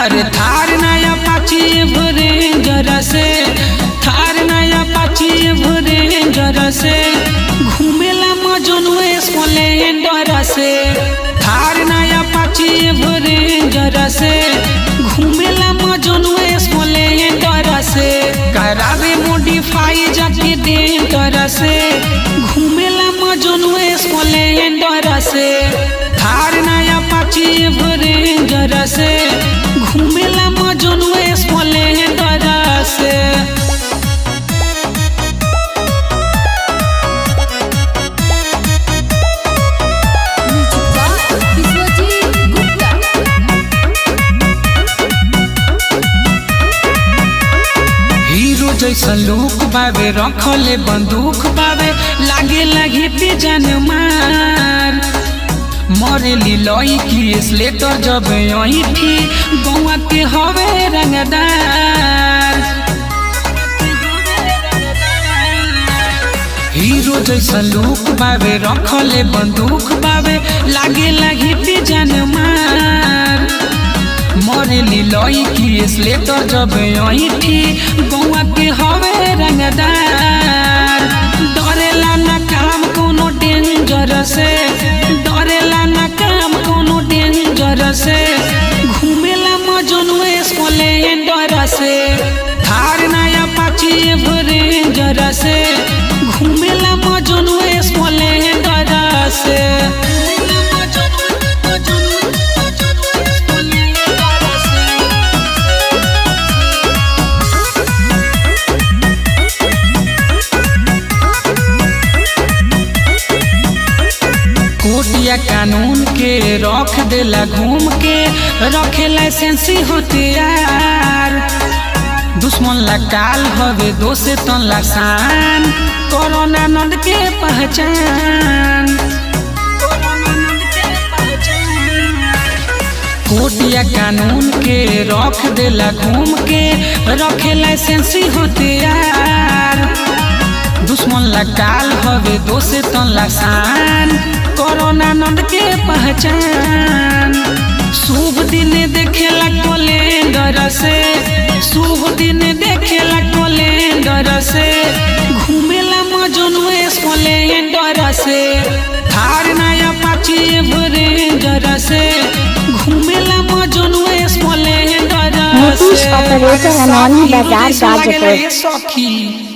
अरे थार नया पाची भरे जरा से थार नया पाची भरे जरा से घूमेला मजनुए स्प्लेंडर से थार नया पाची भरे जरा से घूमेला मजनुए स्प्लेंडर से करावे मॉडिफाई जाके डेंटर से घूमेला मजनुए स्प्लेंडर से थार नया पाची भरे जरा से घूमेला मजनुए स्प्लेंडर से हीरो जैसा लुक बावे रखले बंदूक बावे लागे लगी पे जान मार मरेली लई की स्लेटर जब यही थी गौआ के हवे रंगदार हीरो जैसा लुक बावे रखले बंदूक बावे लागे लगी पे जान मार मरेली लई की स्लेटर जब यही थी गौआ के हवे रंगदार डरेला ना काम कोनो डेंजर से डरेला ना काम कोनो डेंजर से घूमेला मजनुए स्प्लेंडर से थार नया पाची भरे जरा से घूमेला मजनुए स्प्लेंडर से कोटिया कानून के रख देला घूम के रखे लाइसेंसी होते यार दुश्मन ला काल हवे दोसे तन ला शान कोरोना नंद के पहचान कोटिया कानून के रख देला घूम के रखे लाइसेंसी होते यार दुश्मन ला काल हवे दोसे तन ला शान कोरोना नंद के पहचान शुभ दिन देखेला कैलेंडर से शुभ दिन देखेला कैलेंडर से घूमेला मजनुए स्प्लेंडर से थार नया पाची भरे जरा से घूमेला मजनुए स्प्लेंडर से ऑपरेटर अनोनी बाजार गाजीपुर। सखी।